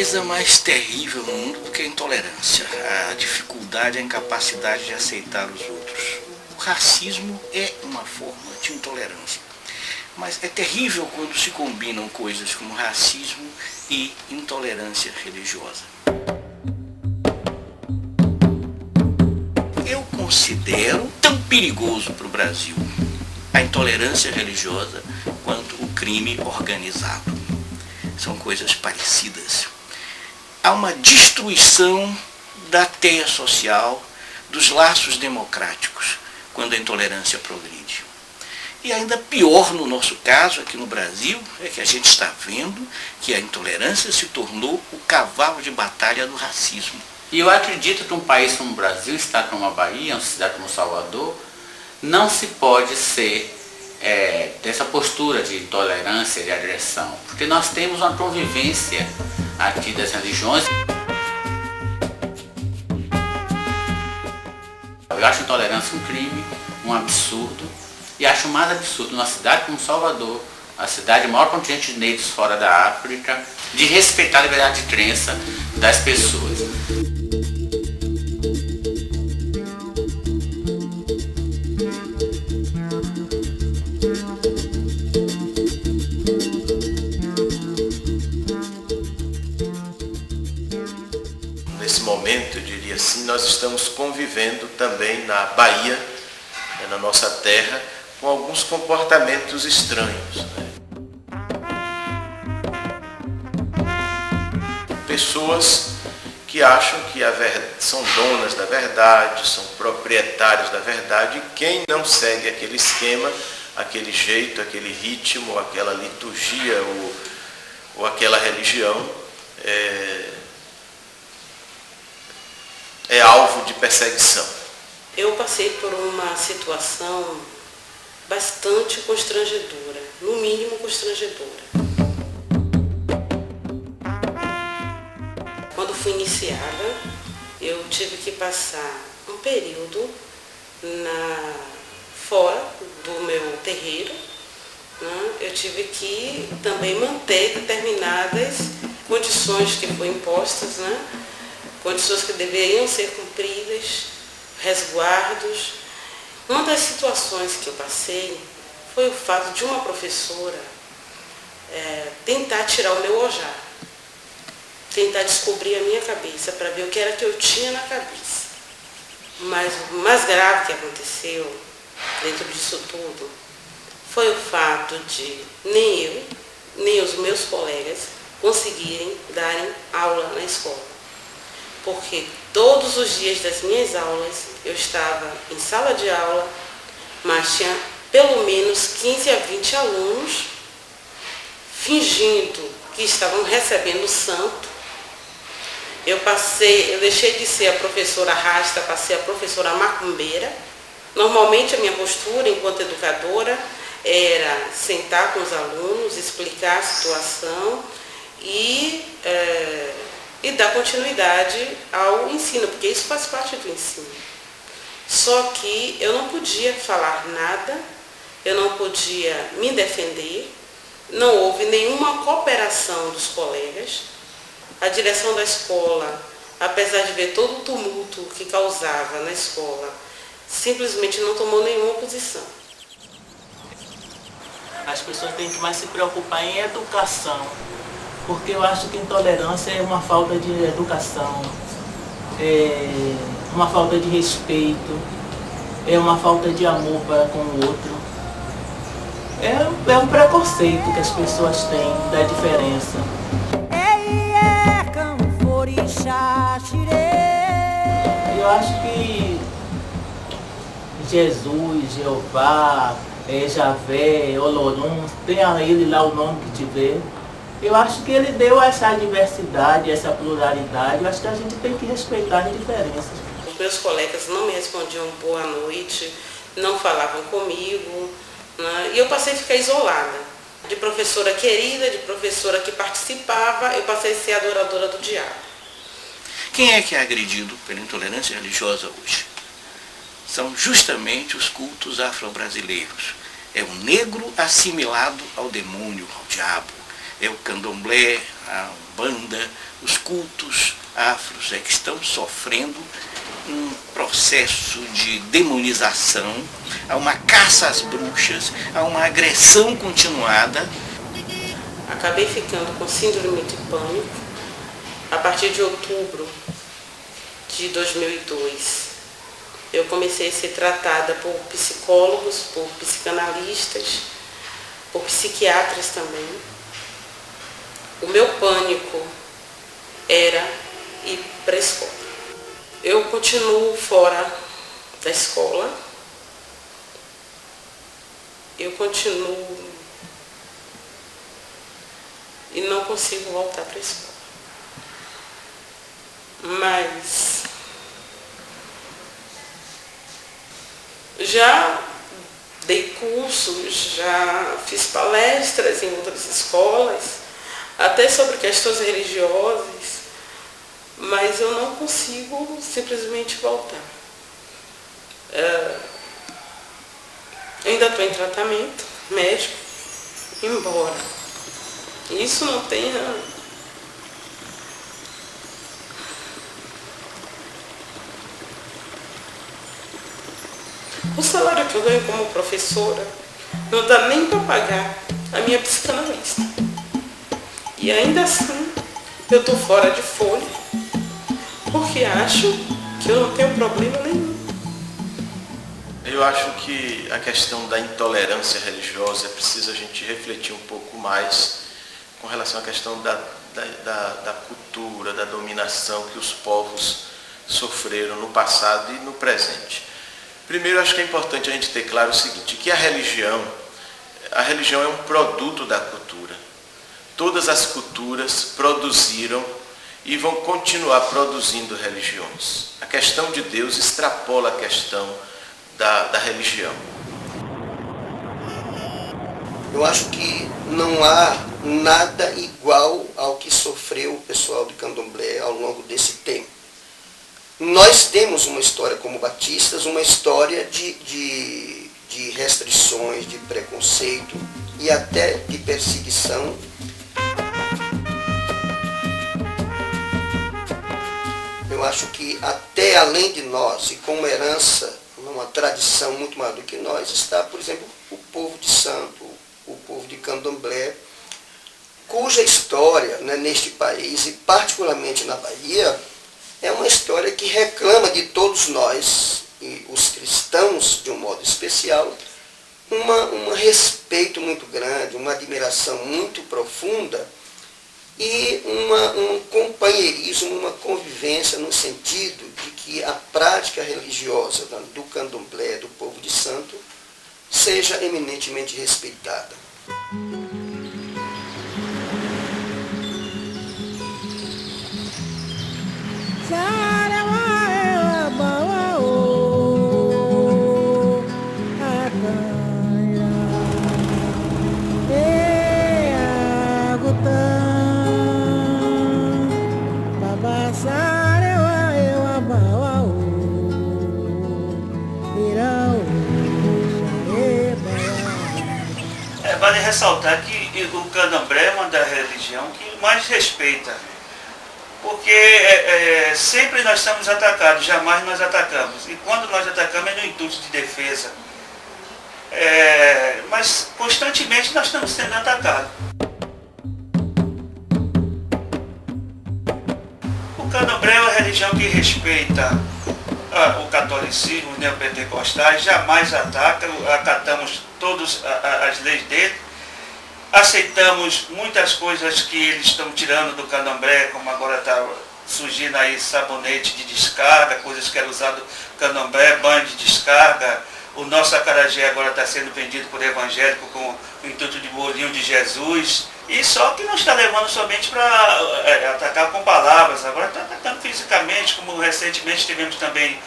coisa mais terrível no mundo do que a intolerância, a dificuldade, a incapacidade de aceitar os outros. O racismo é uma forma de intolerância, mas é terrível quando se combinam coisas como racismo e intolerância religiosa. Eu considero tão perigoso para o Brasil a intolerância religiosa quanto o crime organizado. São coisas parecidas. Há uma destruição da teia social, dos laços democráticos, quando a intolerância progride. E ainda pior no nosso caso, aqui no Brasil, é que a gente está vendo que a intolerância se tornou o cavalo de batalha do racismo. E eu acredito que um país como o Brasil, um estado como a Bahia, uma cidade como Salvador, não se pode ser dessa postura de intolerância, de agressão, porque nós temos uma convivência aqui das religiões. Eu acho a intolerância um crime, um absurdo, e acho mais absurdo numa cidade como Salvador, a cidade maior contingente de negros fora da África, de respeitar a liberdade de crença das pessoas. Nesse momento, eu diria assim, nós estamos convivendo também na Bahia, na nossa terra, com alguns comportamentos estranhos, né? Pessoas que acham que são donas da verdade, são proprietários da verdade, e quem não segue aquele esquema, aquele jeito, aquele ritmo, aquela liturgia ou aquela religião, é alvo de perseguição. Eu passei por uma situação bastante constrangedora, no mínimo constrangedora. Quando fui iniciada, eu tive que passar um período fora do meu terreiro, né? Eu tive que também manter determinadas condições que foram impostas, né? Condições que deveriam ser cumpridas, resguardos. Uma das situações que eu passei foi o fato de uma professora tentar tirar o meu ojar, tentar descobrir a minha cabeça para ver o que era que eu tinha na cabeça. Mas o mais grave que aconteceu dentro disso tudo foi o fato de nem eu, nem os meus colegas conseguirem darem aula na escola. Porque todos os dias das minhas aulas eu estava em sala de aula, mas tinha pelo menos 15 a 20 alunos fingindo que estavam recebendo o santo. Eu deixei de ser a professora rasta, passei a professora macumbeira. Normalmente a minha postura enquanto educadora era sentar com os alunos, explicar a situação e dar continuidade ao ensino, porque isso faz parte do ensino. Só que eu não podia falar nada, eu não podia me defender, não houve nenhuma cooperação dos colegas. A direção da escola, apesar de ver todo o tumulto que causava na escola, simplesmente não tomou nenhuma posição. As pessoas têm que mais se preocupar em educação, porque eu acho que intolerância é uma falta de educação, é uma falta de respeito, é uma falta de amor para com o outro. É um preconceito que as pessoas têm da diferença. Eu acho que Jesus, Jeová, Javé, Olorum, tenha ele lá o nome que tiver. Eu acho que ele deu essa diversidade, essa pluralidade. Eu acho que a gente tem que respeitar as diferenças. Os meus colegas não me respondiam boa noite, não falavam comigo, né? E eu passei a ficar isolada. De professora querida, de professora que participava, eu passei a ser adoradora do diabo. Quem é que é agredido pela intolerância religiosa hoje? São justamente os cultos afro-brasileiros. É o negro assimilado ao demônio, ao diabo. é o candomblé, a umbanda, os cultos afros que estão sofrendo um processo de demonização, há uma caça às bruxas, há uma agressão continuada. Acabei ficando com síndrome de pânico a partir de outubro de 2002. Eu comecei a ser tratada por psicólogos, por psicanalistas, por psiquiatras também. O meu pânico era ir para a escola. Eu continuo fora da escola. Eu continuo e não consigo voltar para a escola. Mas já dei cursos, já fiz palestras em outras escolas, até sobre questões religiosas, mas eu não consigo simplesmente voltar. Eu ainda estou em tratamento médico, embora isso não tenha o salário que eu ganho como professora não dá nem para pagar a minha psicanalista. E ainda assim eu estou fora de folha, porque acho que eu não tenho problema nenhum. Eu acho que a questão da intolerância religiosa precisa a gente refletir um pouco mais com relação à questão da cultura, da dominação que os povos sofreram no passado e no presente. Primeiro, acho que é importante a gente ter claro o seguinte, que a religião é um produto da cultura. Todas as culturas produziram e vão continuar produzindo religiões. A questão de Deus extrapola a questão da religião. Eu acho que não há nada igual ao que sofreu o pessoal de Candomblé ao longo desse tempo. Nós temos uma história como batistas, uma história de restrições, de preconceito e até de perseguição. Eu acho que até além de nós, e como herança, uma tradição muito maior do que nós, está, por exemplo, o povo de Santo, o povo de Candomblé, cuja história, né, neste país, e particularmente na Bahia, é uma história que reclama de todos nós, e os cristãos de um modo especial, um respeito muito grande, uma admiração muito profunda e um companheirismo, uma convivência no sentido de que a prática religiosa do candomblé, do povo de Santo, seja eminentemente respeitada. Vale ressaltar que o candomblé é uma das religiões que mais respeita, porque sempre nós estamos atacados, jamais nós atacamos, e quando nós atacamos é no intuito de defesa, mas constantemente nós estamos sendo atacados. O candomblé é uma religião que respeita o catolicismo, os neopentecostais, jamais ataca, acatamos todas as leis dele, aceitamos muitas coisas que eles estão tirando do candomblé, como agora está surgindo aí sabonete de descarga, coisas que eram usadas no candomblé, banho de descarga, o nosso acarajé agora está sendo vendido por evangélico com o intuito de bolinho de Jesus, e só que não está levando somente para atacar com palavras, agora está atacando fisicamente, como recentemente tivemos também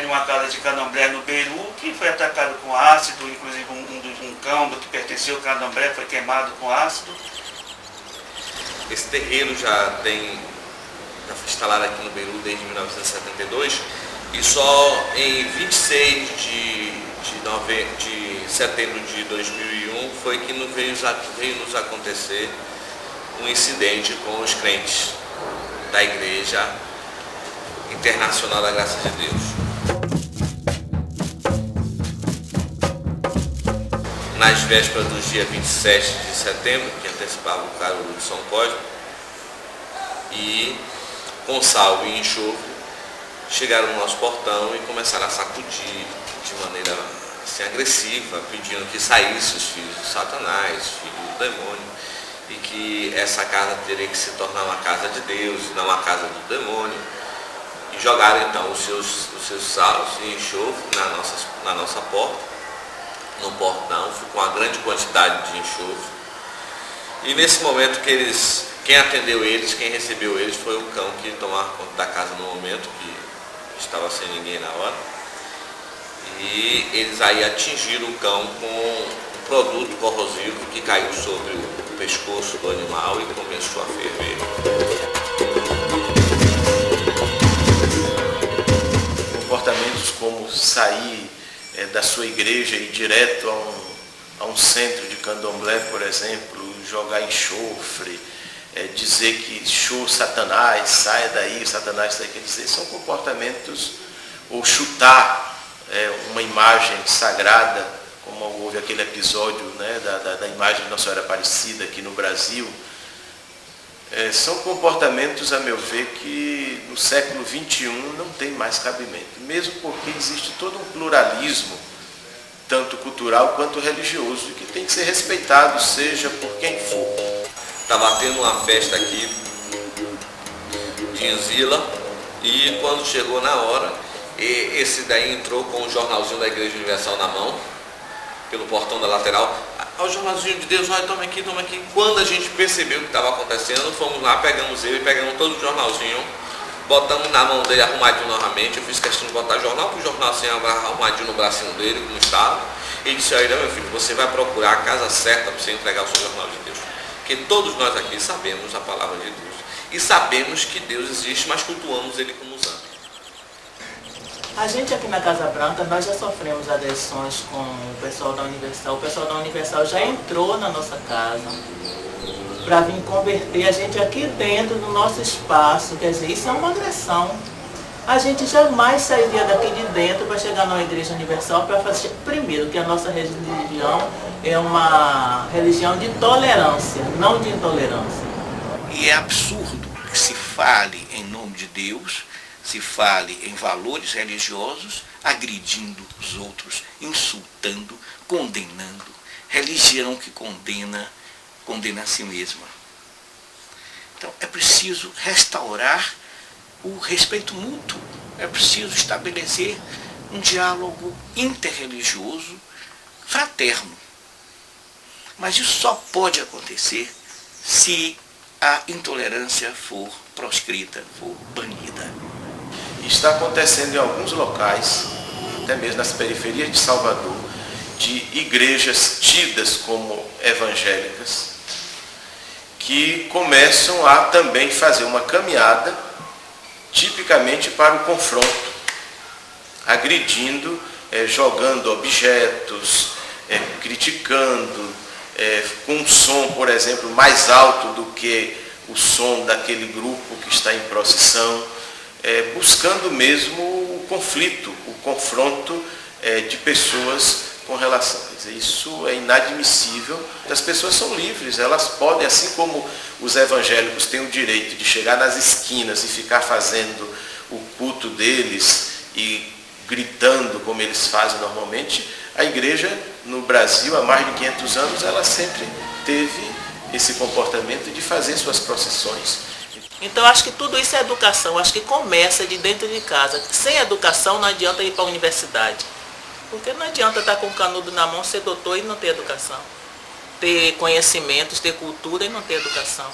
numa casa de candomblé no Beiru, que foi atacado com ácido, inclusive um cão do que pertenceu ao candomblé foi queimado com ácido. Esse terreiro já foi instalado aqui no Beiru desde 1972 e só em 26 de setembro de 2001 foi que veio nos acontecer um incidente com os crentes da Igreja Internacional da Graça de Deus. Nas vésperas do dia 27 de setembro, que antecipava o Carolo de São Cosme, e com sal e enxofre, chegaram no nosso portão e começaram a sacudir de maneira assim, agressiva, pedindo que saísse os filhos de Satanás, os filhos do demônio, e que essa casa teria que se tornar uma casa de Deus, não a casa do demônio. E jogaram então os seus salos e enxofre na nossa porta, no portão, com uma grande quantidade de enxofre. E nesse momento quem atendeu eles, quem recebeu eles foi o cão que tomava conta da casa no momento, que estava sem ninguém na hora. E eles aí atingiram o cão com um produto corrosivo que caiu sobre o pescoço do animal e começou a ferver. Comportamentos como sair da sua igreja e ir direto a um centro de candomblé, por exemplo, jogar enxofre, dizer que Satanás, saia daí, Satanás sai, quer dizer, são comportamentos, ou chutar uma imagem sagrada, como houve aquele episódio, né, da imagem de Nossa Senhora Aparecida aqui no Brasil. São comportamentos, a meu ver, que no século XXI não tem mais cabimento, mesmo porque existe todo um pluralismo, tanto cultural quanto religioso, que tem que ser respeitado, seja por quem for. Estava tendo uma festa aqui de Enzila, e quando chegou na hora, esse daí entrou com o jornalzinho da Igreja Universal na mão, pelo portão da lateral. O jornalzinho de Deus, olha, toma aqui. Quando a gente percebeu o que estava acontecendo, fomos lá, pegamos ele, pegamos todo o jornalzinho, botamos na mão dele arrumadinho novamente. Eu fiz questão de botar jornal, porque o jornal assim, arrumadinho no bracinho dele, como estava. E disse, olha, meu filho, você vai procurar a casa certa para você entregar o seu jornal de Deus. Porque todos nós aqui sabemos a palavra de Deus. E sabemos que Deus existe, mas cultuamos Ele como santo. A gente aqui na Casa Branca, nós já sofremos agressões com o pessoal da Universal. O pessoal da Universal já entrou na nossa casa para vir converter a gente aqui dentro do nosso espaço. Quer dizer, isso é uma agressão. A gente jamais sairia daqui de dentro para chegar na Igreja Universal para fazer... Primeiro, que a nossa religião é uma religião de tolerância, não de intolerância. E é absurdo que se fale em nome de Deus, se fale em valores religiosos, agredindo os outros, insultando, condenando. Religião que condena a si mesma. Então é preciso restaurar o respeito mútuo, é preciso estabelecer um diálogo interreligioso, fraterno. Mas isso só pode acontecer se a intolerância for proscrita, for banida. Está acontecendo em alguns locais, até mesmo nas periferias de Salvador, de igrejas tidas como evangélicas, que começam a também fazer uma caminhada tipicamente para o confronto, agredindo, jogando objetos, criticando, com um som, por exemplo, mais alto do que o som daquele grupo que está em procissão, buscando mesmo o conflito, o confronto de pessoas com relação. Quer dizer, isso é inadmissível. As pessoas são livres, elas podem, assim como os evangélicos têm o direito de chegar nas esquinas e ficar fazendo o culto deles e gritando como eles fazem normalmente, a igreja no Brasil, há mais de 500 anos, ela sempre teve esse comportamento de fazer suas procissões. Então acho que tudo isso é educação, acho que começa de dentro de casa. Sem educação não adianta ir para a universidade. Porque não adianta estar com o canudo na mão, ser doutor e não ter educação. Ter conhecimentos, ter cultura e não ter educação.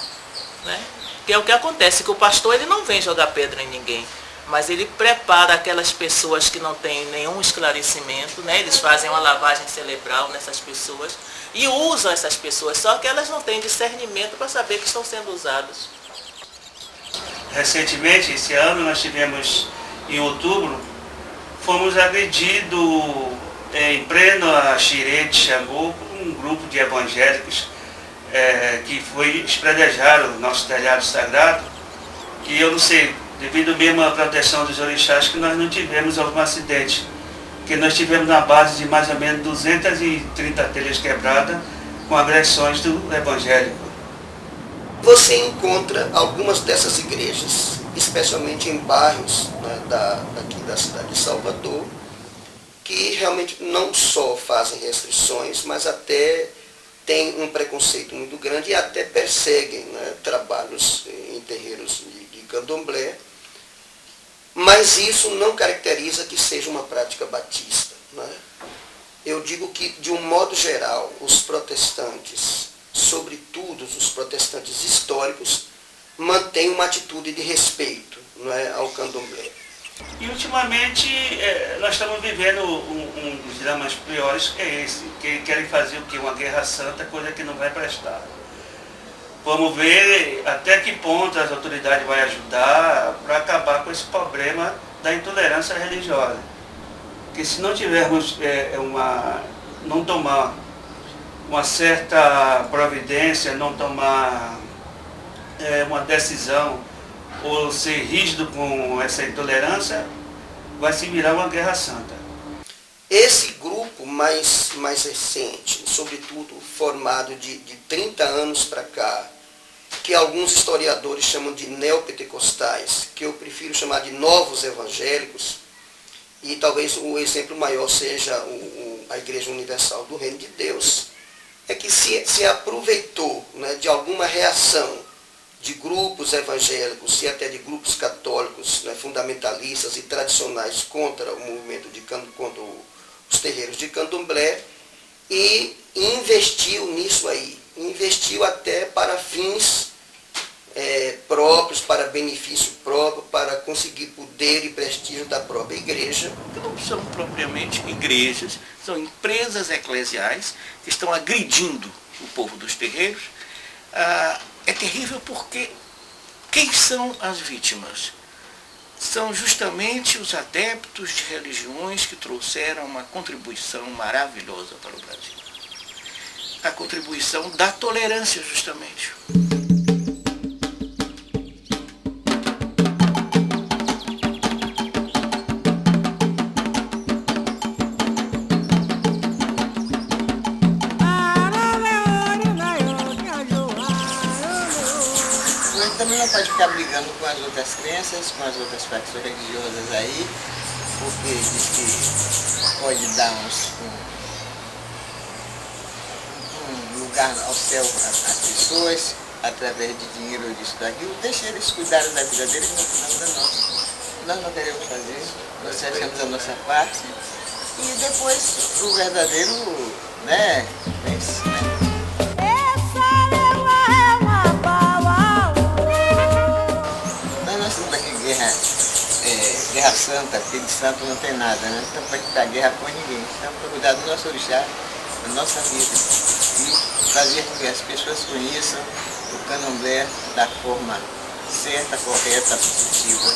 Né? Que é o que acontece, que o pastor ele não vem jogar pedra em ninguém, mas ele prepara aquelas pessoas que não têm nenhum esclarecimento, né? Eles fazem uma lavagem cerebral nessas pessoas e usam essas pessoas, só que elas não têm discernimento para saber que estão sendo usadas. Recentemente, esse ano, nós tivemos, em outubro, fomos agredidos em pleno Xirê de Xangô por um grupo de evangélicos que foi espredejar o nosso telhado sagrado, que eu não sei, devido mesmo à proteção dos orixás, que nós não tivemos algum acidente, que nós tivemos na base de mais ou menos 230 telhas quebradas com agressões do evangélico. Você encontra algumas dessas igrejas, especialmente em bairros, né, daqui da cidade de Salvador, que realmente não só fazem restrições, mas até têm um preconceito muito grande e até perseguem, né, trabalhos em terreiros de candomblé, mas isso não caracteriza que seja uma prática batista, né? Eu digo que, de um modo geral, os protestantes, sobretudo os protestantes históricos, mantêm uma atitude de respeito, não é, ao candomblé. E ultimamente nós estamos vivendo um dos dramas piores, que é esse, que querem fazer o quê? Uma guerra santa, coisa que não vai prestar. Vamos ver até que ponto as autoridades vão ajudar para acabar com esse problema da intolerância religiosa. Porque se não tivermos não tomar uma certa providência, não tomar uma decisão ou ser rígido com essa intolerância, vai se virar uma guerra santa. Esse grupo mais recente, sobretudo formado de 30 anos para cá, que alguns historiadores chamam de neopentecostais, que eu prefiro chamar de novos evangélicos, e talvez o exemplo maior seja a Igreja Universal do Reino de Deus, é que se aproveitou, né, de alguma reação de grupos evangélicos e até de grupos católicos, né, fundamentalistas e tradicionais contra o movimento contra os terreiros de candomblé, e investiu nisso aí, investiu até para fins próprios, para benefício próprio, para conseguir poder e prestígio da própria igreja. Não são propriamente igrejas, são empresas eclesiais que estão agredindo o povo dos terreiros. É terrível porque quem são as vítimas? São justamente os adeptos de religiões que trouxeram uma contribuição maravilhosa para o Brasil. A contribuição da tolerância, justamente. Também não pode ficar brigando com as outras crenças, com as outras facções religiosas aí, porque diz que pode dar um lugar ao céu às pessoas, através de dinheiro ou disso daquilo. Deixa eles cuidarem da vida deles, no final da nossa. Nós não queremos fazer, nós fazemos a nossa parte, e depois o verdadeiro, né, vence, né? Guerra santa, porque de santo não tem nada, né? Então não pode dar guerra com ninguém. Então para cuidar do nosso orixá, da nossa vida, e fazer com que as pessoas conheçam o candomblé da forma certa, correta, positiva.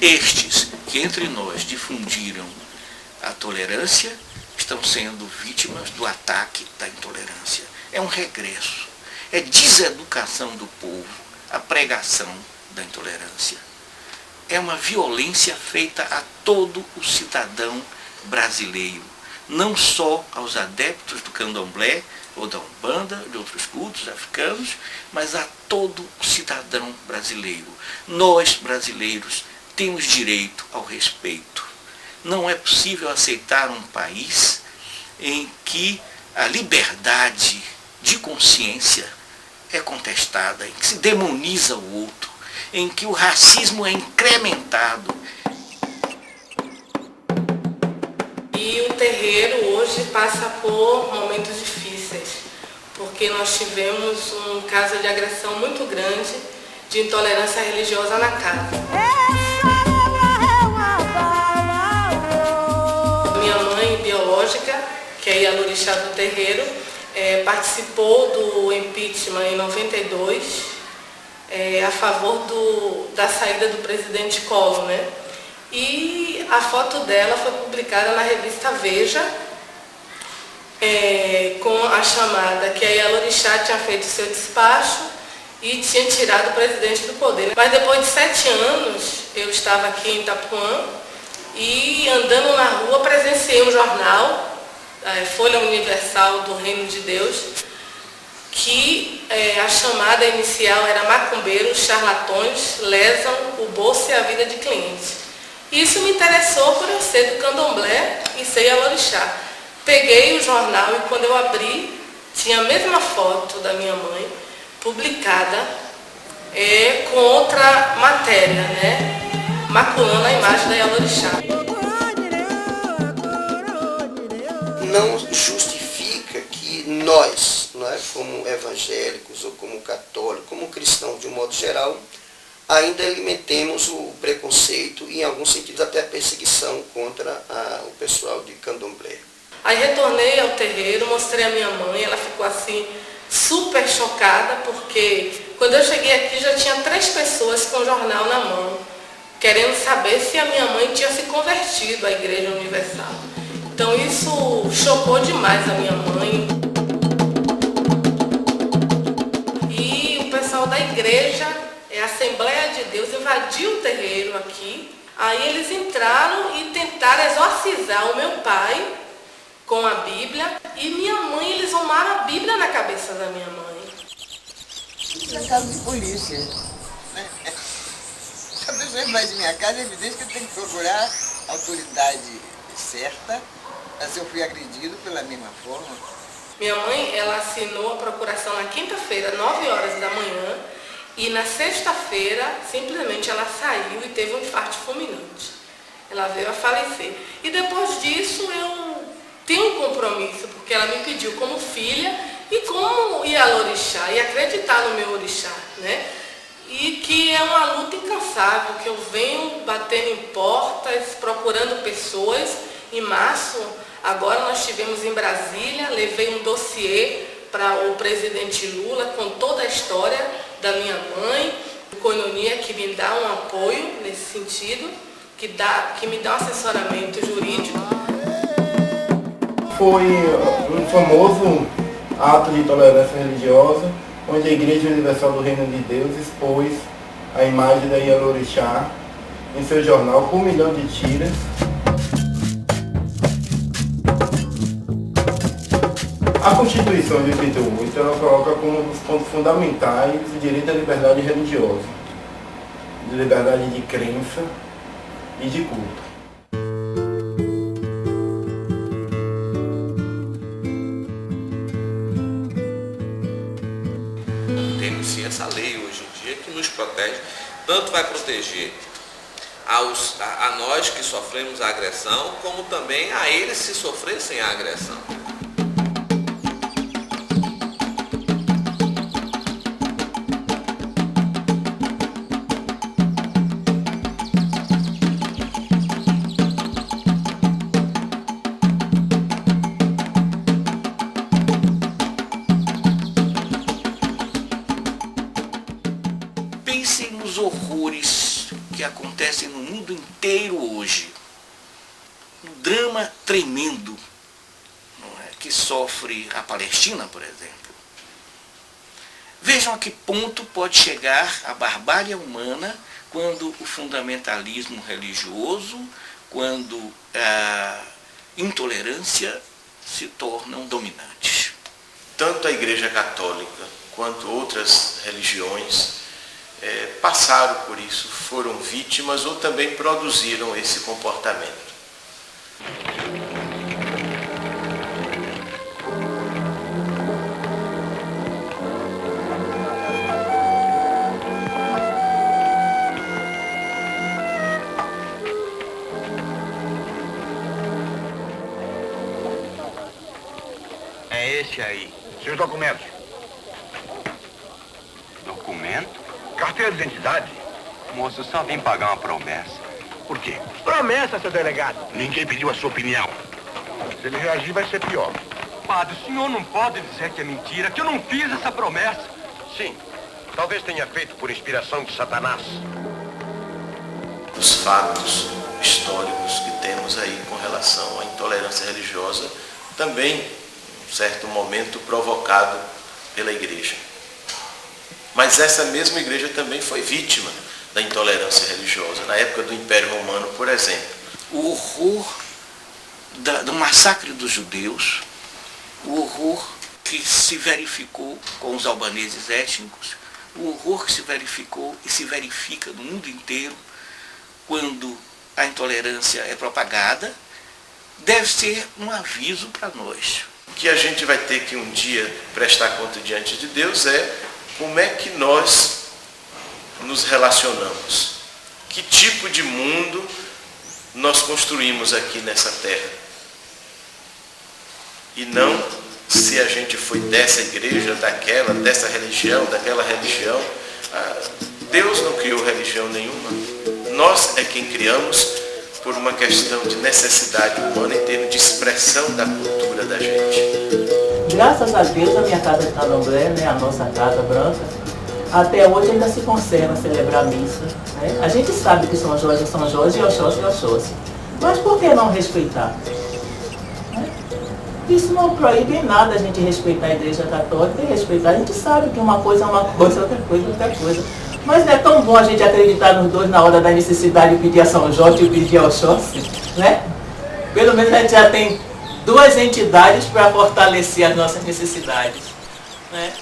Estes que entre nós difundiram a tolerância estão sendo vítimas do ataque da intolerância. É um regresso, é deseducação do povo, a pregação da intolerância. É uma violência feita a todo o cidadão brasileiro, não só aos adeptos do candomblé ou da Umbanda, de outros cultos africanos, mas a todo o cidadão brasileiro. Nós, brasileiros, temos direito ao respeito. Não é possível aceitar um país em que a liberdade de consciência é contestada, em que se demoniza o outro, em que o racismo é incrementado. E o terreiro hoje passa por momentos difíceis, porque nós tivemos um caso de agressão muito grande de intolerância religiosa na casa. Minha mãe biológica que é Ialorixá do Terreiro, participou do impeachment em 92, a favor da saída do presidente Collor, né? E a foto dela foi publicada na revista Veja, com a chamada que a Ialorixá tinha feito seu despacho e tinha tirado o presidente do poder. Mas depois de 7 anos, eu estava aqui em Itapuã e andando na rua presenciei um jornal, Folha Universal do Reino de Deus, que a chamada inicial era macumbeiros, charlatões, lesam o bolso e a vida de clientes. Isso me interessou por eu ser do candomblé e ser Ialorixá. Peguei o jornal e quando eu abri, tinha a mesma foto da minha mãe, publicada com outra matéria, né? Maculando a imagem da Ialorixá. Não justifica que nós, não é, como evangélicos ou como católicos, como cristãos de um modo geral, ainda alimentemos o preconceito e, em alguns sentidos, até a perseguição contra o pessoal de candomblé. Aí retornei ao terreiro, mostrei a minha mãe, ela ficou assim super chocada, porque quando eu cheguei aqui já tinha 3 pessoas com o jornal na mão, querendo saber se a minha mãe tinha se convertido à Igreja Universal. Então isso chocou demais a minha mãe. E o pessoal da igreja, a Assembleia de Deus, invadiu o terreiro aqui. Aí eles entraram e tentaram exorcizar o meu pai com a Bíblia, e minha mãe, eles arrumaram a Bíblia na cabeça da minha mãe. Isso é caso de polícia, né? Se a pessoa invade minha casa, é evidente que eu tenho que procurar a autoridade certa, mas eu fui agredido pela mesma forma. Minha mãe, ela assinou a procuração na quinta-feira, 9 horas da manhã, e na sexta-feira, simplesmente ela saiu e teve um infarto fulminante. Ela veio a falecer. E depois disso, eu tenho um compromisso, porque ela me pediu como filha e como Ialorixá, e acreditar no meu orixá, né? E que é uma luta incansável, que eu venho batendo em portas, procurando pessoas. Em março, agora nós estivemos em Brasília, levei um dossiê para o presidente Lula com toda a história da minha mãe, o Coinonia, que me dá um apoio nesse sentido, que me dá um assessoramento jurídico. Foi um famoso ato de intolerância religiosa, onde a Igreja Universal do Reino de Deus expôs a imagem da Ialorixá em seu jornal com 1 milhão de tiras. A Constituição de 88 ela coloca como um dos pontos fundamentais o direito à liberdade religiosa, de liberdade de crença e de culto. Temos sim essa lei hoje em dia que nos protege, tanto vai proteger a nós que sofremos a agressão, como também a eles se sofressem a agressão. Pensem nos horrores que acontecem no mundo inteiro hoje. Um drama tremendo, não é, que sofre a Palestina, por exemplo. Vejam a que ponto pode chegar a barbárie humana quando o fundamentalismo religioso, quando a intolerância se tornam dominantes. Tanto a Igreja Católica quanto outras religiões passaram por isso, foram vítimas ou também produziram esse comportamento. É esse aí. Seus documentos. Documento? Carteira de identidade. Moço, só vim pagar uma promessa. Por quê? Promessa, seu delegado. Ninguém pediu a sua opinião. Se ele reagir, vai ser pior. Padre, o senhor não pode dizer que é mentira, que eu não fiz essa promessa. Sim, talvez tenha feito por inspiração de Satanás. Dos fatos históricos que temos aí com relação à intolerância religiosa, também, em um certo momento, provocado pela igreja. Mas essa mesma igreja também foi vítima da intolerância religiosa, na época do Império Romano, por exemplo. O horror do massacre dos judeus, o horror que se verificou com os albaneses étnicos, o horror que se verificou e se verifica no mundo inteiro quando a intolerância é propagada, deve ser um aviso para nós. O que a gente vai ter que um dia prestar conta diante de Deus é como é que nós nos relacionamos, que tipo de mundo nós construímos aqui nessa terra. E não se a gente foi dessa igreja, daquela, dessa religião, daquela religião. Deus não criou religião nenhuma. Nós é quem criamos por uma questão de necessidade humana em termos de expressão da cultura da gente. Graças a Deus, a minha casa de Candomblé, né, a nossa casa branca, até hoje ainda se conserva celebrar a missa. Né? A gente sabe que São Jorge é São Jorge e Oxóssi é Oxóssi. Mas por que não respeitar? Isso não proíbe em nada a gente respeitar a Igreja Católica e respeitar. A gente sabe que uma coisa é uma coisa, outra coisa é outra coisa. Mas não é tão bom a gente acreditar nos dois na hora da necessidade e pedir a São Jorge e pedir a Oxóssi, né? Pelo menos a gente já tem duas entidades para fortalecer as nossas necessidades, né?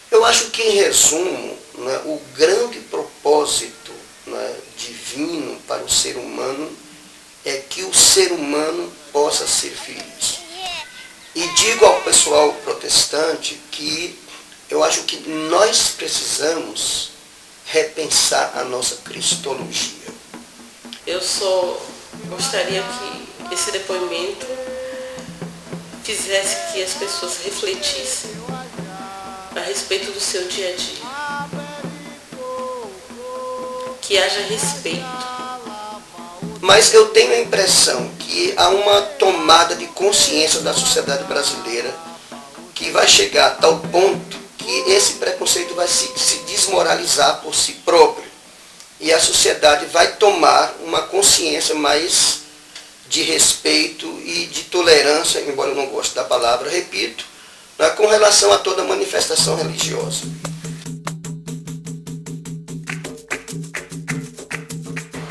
Eu acho que, em resumo, né, o grande propósito, né, divino para o ser humano é que o ser humano possa ser feliz. E digo ao pessoal protestante que eu acho que nós precisamos repensar a nossa cristologia. Eu só gostaria que esse depoimento fizesse que as pessoas refletissem a respeito do seu dia a dia. Que haja respeito. Mas eu tenho a impressão que há uma tomada de consciência da sociedade brasileira que vai chegar a tal ponto que esse preconceito vai se desmoralizar por si próprio. E a sociedade vai tomar uma consciência mais de respeito e de tolerância, embora eu não goste da palavra, repito, né, com relação a toda manifestação religiosa.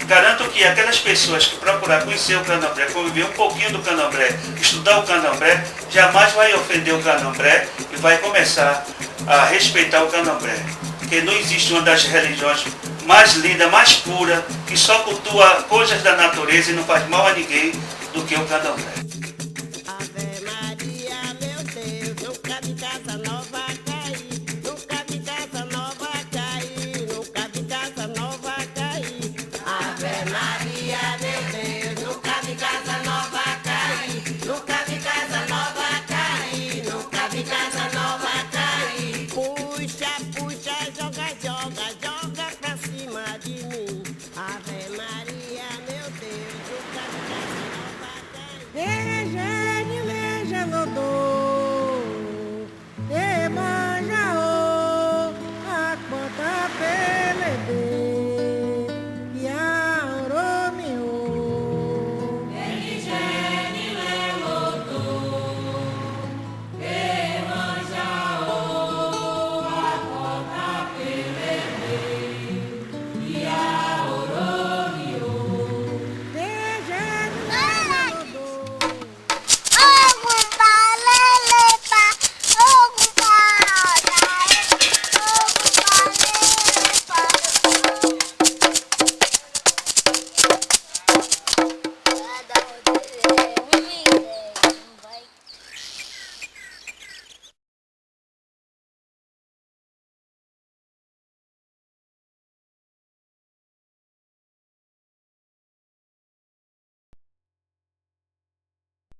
Garanto que aquelas pessoas que procurar conhecer o candomblé, conviver um pouquinho do candomblé, estudar o candomblé, jamais vai ofender o candomblé e vai começar a respeitar o candomblé. Porque não existe uma das religiões mais linda, mais pura, que só cultua coisas da natureza e não faz mal a ninguém do que o candomblé.